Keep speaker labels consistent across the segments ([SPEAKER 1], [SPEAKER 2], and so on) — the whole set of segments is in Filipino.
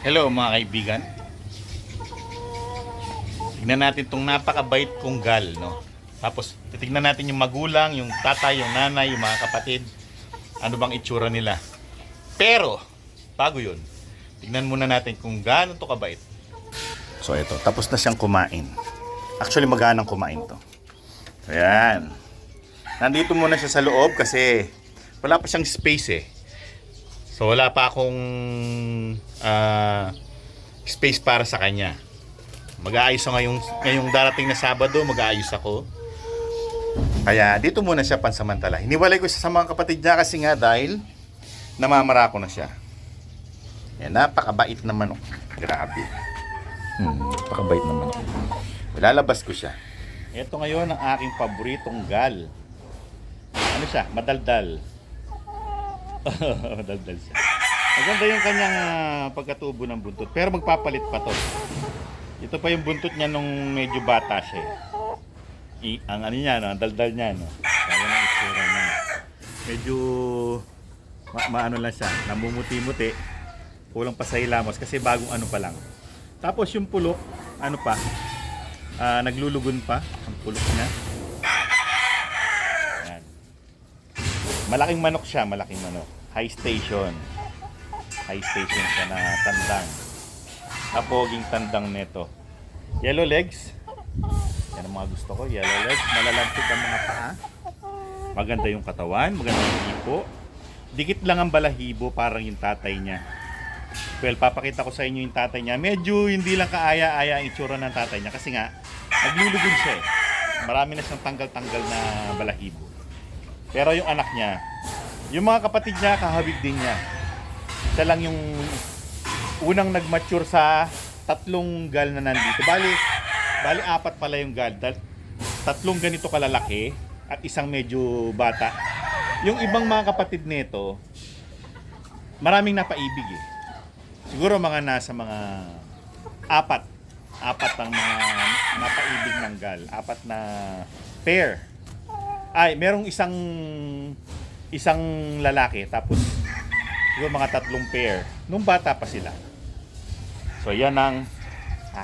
[SPEAKER 1] Hello mga kaibigan. Tignan natin tong napakabait kong gal, no? Tapos titignan natin yung magulang, yung tatay, yung nanay, yung mga kapatid. Ano bang itsura nila? Pero bago yun, tignan muna natin kung gaano to kabait. So ito, tapos na siyang kumain. Actually maganang kumain to. Ayan. Nandito muna siya sa loob kasi wala pa siyang space eh. So wala pa akong space para sa kanya. Mag-aayos ako ngayong darating na Sabado, mag-aayos ako. Kaya dito muna siya pansamantala. Hiniwalay ko siya sa mga kapatid niya kasi nga dahil namamara ko na siya. Yan, napakabait na manok. Grabe. Napakabait na manok. Lalabas ko siya. Ito ngayon ang aking paboritong gal. Ano siya? Madaldal. Madaldal siya. Maganda yung kanyang pagkatubo ng buntot. Pero magpapalit pa to. Ito pa yung buntot niya nung medyo bata siya. Ang ano niya, no? Ang daldal niya. No? Kaya ng itsura niya. Medyo maano lang siya. Namumuti-muti. Kulang pa sa hilamos kasi bagong ano pa lang. Tapos yung pulok, ano pa? Naglulugon pa ang pulok niya. Yan. Malaking manok siya, malaking manok. High station. High station siya na tandang. Napoging tandang neto. Yellow legs. Yan ang mga gusto ko. Yellow legs. Malalampit ang mga paa. Maganda yung katawan. Maganda yung hipo. Dikit lang ang balahibo parang yung tatay niya. Well, papakita ko sa inyo yung tatay niya. Medyo hindi lang kaaya-aya ang itsura ng tatay niya. Kasi nga, naglulugod siya eh. Marami na siyang tanggal-tanggal na balahibo. Pero yung anak niya, yung mga kapatid niya, kahawig din niya. Siya lang yung unang nag-mature sa tatlong gal na nandito. Bali apat pala yung gal. Tatlong ganito kalalaki at isang medyo bata. Yung ibang mga kapatid nito, maraming napaibig eh. Siguro mga nasa mga apat ang mga napaibig ng gal. Apat na pair. Ay, merong isang lalaki tapos siguro mga tatlong pair nung bata pa sila. So yan ang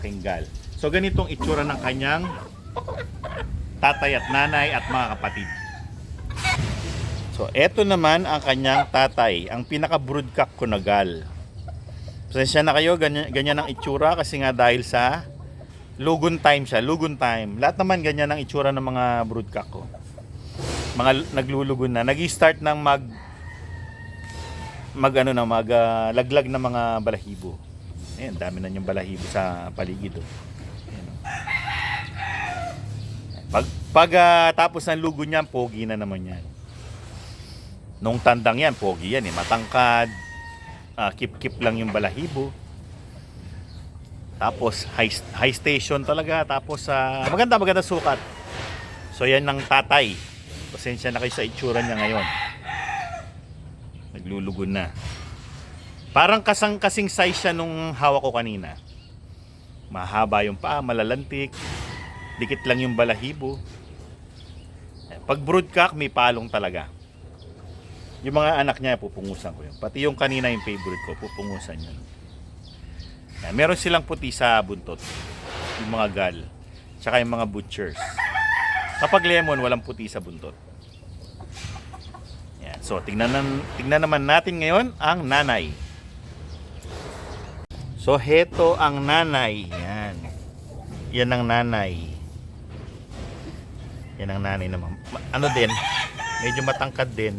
[SPEAKER 1] aking gal. So ganitong itsura ng kanyang tatay at nanay at mga kapatid. So eto naman ang kanyang tatay, ang pinaka broodcock ko na gal. Pasensya na kayo, ganyan ang itsura kasi nga dahil sa lugon time siya, lugon time. Lahat naman ganyan ang itsura ng mga broodcock ko. Mga naglulugon na, nag-start ng laglag na mga balahibo. Ayan, dami na yung balahibo sa paligid. Ayan. Pag tapos ng lugo niyan, pogi na naman yan. Nung tandang yan, pogi yan eh, matangkad. Kip-kip lang yung balahibo. Tapos high station talaga. Tapos maganda sukat. So yan ng tatay. Pasensya na kayo sa itsura niya ngayon. Naglulugon na. Parang kasing size siya nung hawak ko kanina. Mahaba yung paa, malalantik. Dikit lang yung balahibo. Pag broodcock, may palong talaga. Yung mga anak niya, pupungusan ko yun. Pati yung kanina yung favorite ko, pupungusan yun. Meron silang puti sa buntot. Yung mga gal. Tsaka yung mga butchers. Kapag lemon, walang puti sa buntot. Yan. So, tingnan naman natin ngayon ang nanay. So, heto ang nanay. Yan. Yan ang nanay. Yan ang nanay naman. Ano din? Medyo matangkad din.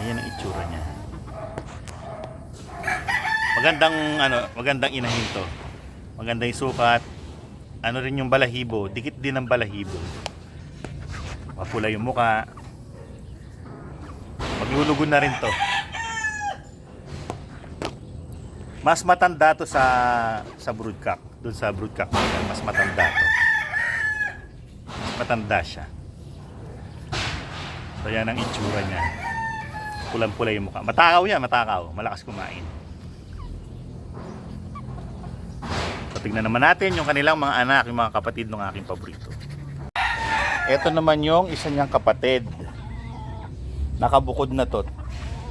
[SPEAKER 1] Yan ang itsura niya. Magandang inahin to. Maganda yung sukat. Ano rin yung balahibo, dikit din ang balahibo. Mapula yung muka. Maglulugon na rin to. Mas matanda to sa broodcock. Doon sa broodcock, mas matanda to. Mas matanda siya. So yan ang itsura niya. Pulang-pula yung mukha. Matakaw yan, matakaw. Malakas kumain. So, tignan naman natin yung kanilang mga anak, yung mga kapatid ng aking paborito. Ito naman yung isa niyang kapatid. Nakabukod na to.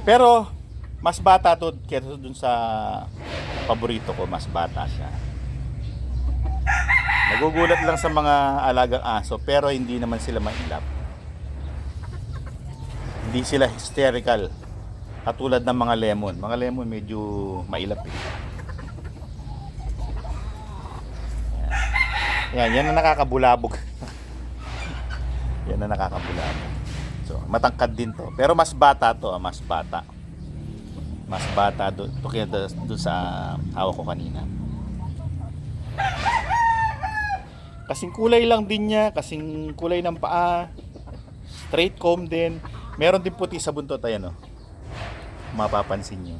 [SPEAKER 1] Pero Mas bata to kaysa dun sa paborito ko, mas bata siya. Nagugulat lang sa mga alagang aso pero hindi naman sila mailap. Hindi sila hysterical katulad ng mga lemon. Mga lemon medyo mailap eh. Yan na nakakabulabog. Yan na nakakabulabog. So, matangkad din to. Pero mas bata to, mas bata. Mas bata doon sa hawak ko kanina. Kasing kulay lang din niya, kasing kulay ng paa. Straight comb din. Meron din puti sa buntot, ayan o. Mapapansin niyo.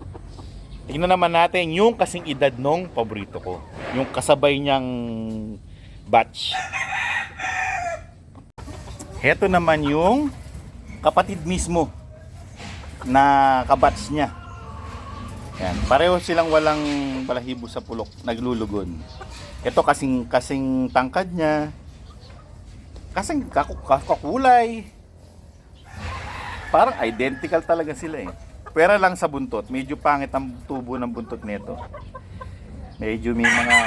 [SPEAKER 1] Tingnan naman natin yung kasing edad nung paborito ko. Yung kasabay niyang batch. Heto naman yung kapatid mismo na kabatch niya. Yan, pareho silang walang balahibo sa pulok, naglulugon. Ito kasing tangkad niya. Kasing kakulay. Parang identical talaga sila eh. Pero lang sa buntot, medyo pangit ang tubo ng buntot nito. Medyo may mga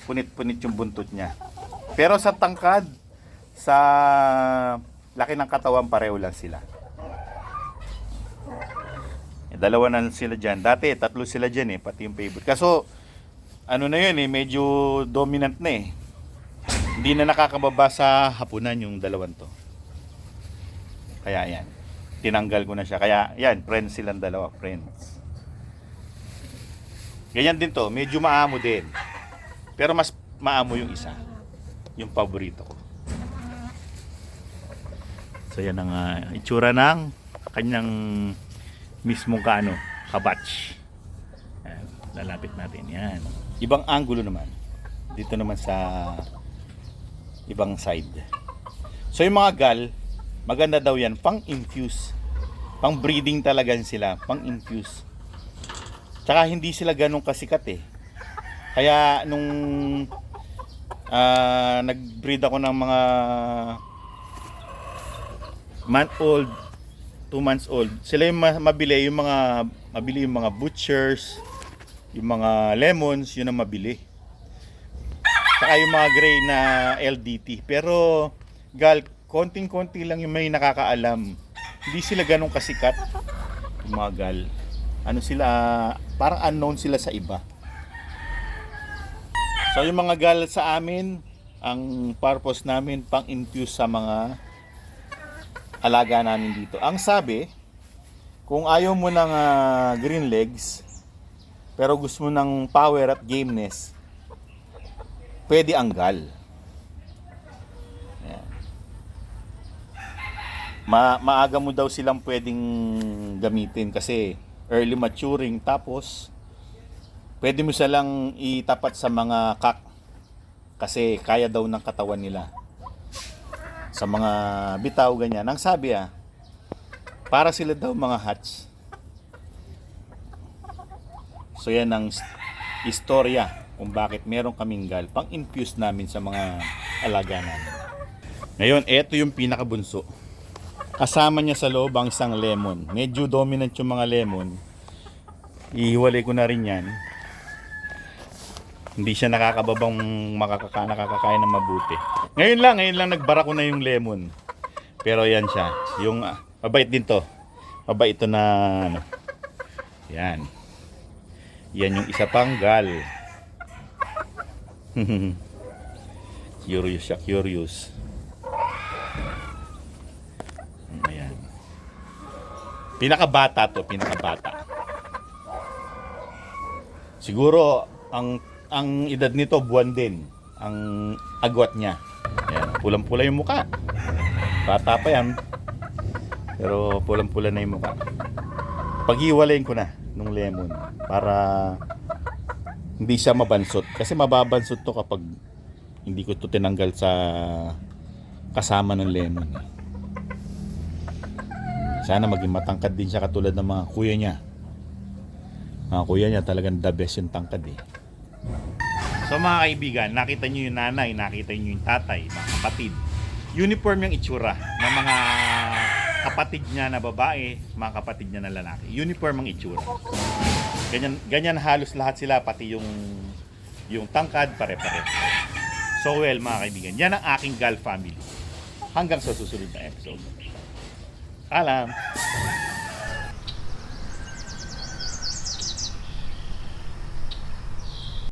[SPEAKER 1] punit-punit yung buntot niya. Pero sa tangkad, sa laki ng katawan, pareho lang sila. Dalawa na sila dyan. Dati, tatlo sila dyan eh, pati yung favorite. Kaso, ano na yun eh, medyo dominant na eh. Hindi na nakakababa sa hapunan yung dalawan to. Kaya yan, tinanggal ko na siya. Kaya yan, friends silang dalawa, friends. Ganyan din to, medyo maamo din. Pero mas maamo yung isa, yung paborito ko. So yan ang itsura ng kanyang mismong kabatch. Ayan, lalapit natin yan. Ibang angulo naman. Dito naman sa ibang side. So yung mga gal, maganda daw yan, pang-infuse. Pang-breeding talaga sila, pang-infuse. Tsaka hindi sila ganun kasikat eh. Kaya nung nag-breed ako ng mga month-old, 2 months old, sila yung mabili, yung mga butchers, yung mga lemons, yun ang mabili. Saka yung mga gray na LDT. Pero gal, konting-konti lang yung may nakakaalam. Hindi sila ganun kasikat. Yung mga gal, ano sila, parang unknown sila sa iba. So yung mga gal sa amin, ang purpose namin pang-infuse sa mga alaga namin dito. Ang sabi, kung ayaw mo ng green legs, pero gusto mo ng power at gameness, pwede ang gal. Ayan. Maaga mo daw silang pwedeng gamitin kasi early maturing, tapos pwede mo silang itapat sa mga kak kasi kaya daw ng katawan nila. Sa mga bitaw, ganyan. Ang sabi para sila daw mga hats. So yan ang istorya kung bakit meron kaming gal. Pang-infuse namin sa mga alaga namin. Ngayon, eto yung pinakabunso. Kasama niya sa loob ang isang lemon. Medyo dominant yung mga lemon. Ihiwalay ko na rin yan. Hindi siya nakakababang nakakakain ng mabuti. Ngayon lang nagbara ko na yung lemon. Pero yan siya. Yung mabait din to. Mabait ito na ano. Yan. Yan yung isa pang gal. Curious siya, curious. Ayan. Pinakabata to, pinakabata. Siguro ang edad nito buwan din ang agwat niya. Ayan, pulang-pula yung muka. Bata pa yan. Pero pulang-pula na yung muka. Paghiwalayin ko na nung lemon para hindi siya mabansot. Kasi mababansot to kapag hindi ko to tinanggal sa kasama ng lemon. Sana maging matangkad din siya katulad ng mga kuya niya. Mga kuya niya talagang the best yung tangkad eh. So mga kaibigan, nakita nyo yung nanay, nakita nyo yung tatay, mga kapatid. Uniform yung itsura ng mga kapatid niya na babae, mga kapatid niya na lalaki. Uniform ang itsura. Ganyan halos lahat sila, pati yung tangkad, pare-pare. So well, mga kaibigan, yan ang aking Gal family. Hanggang sa susunod na episode. Alam.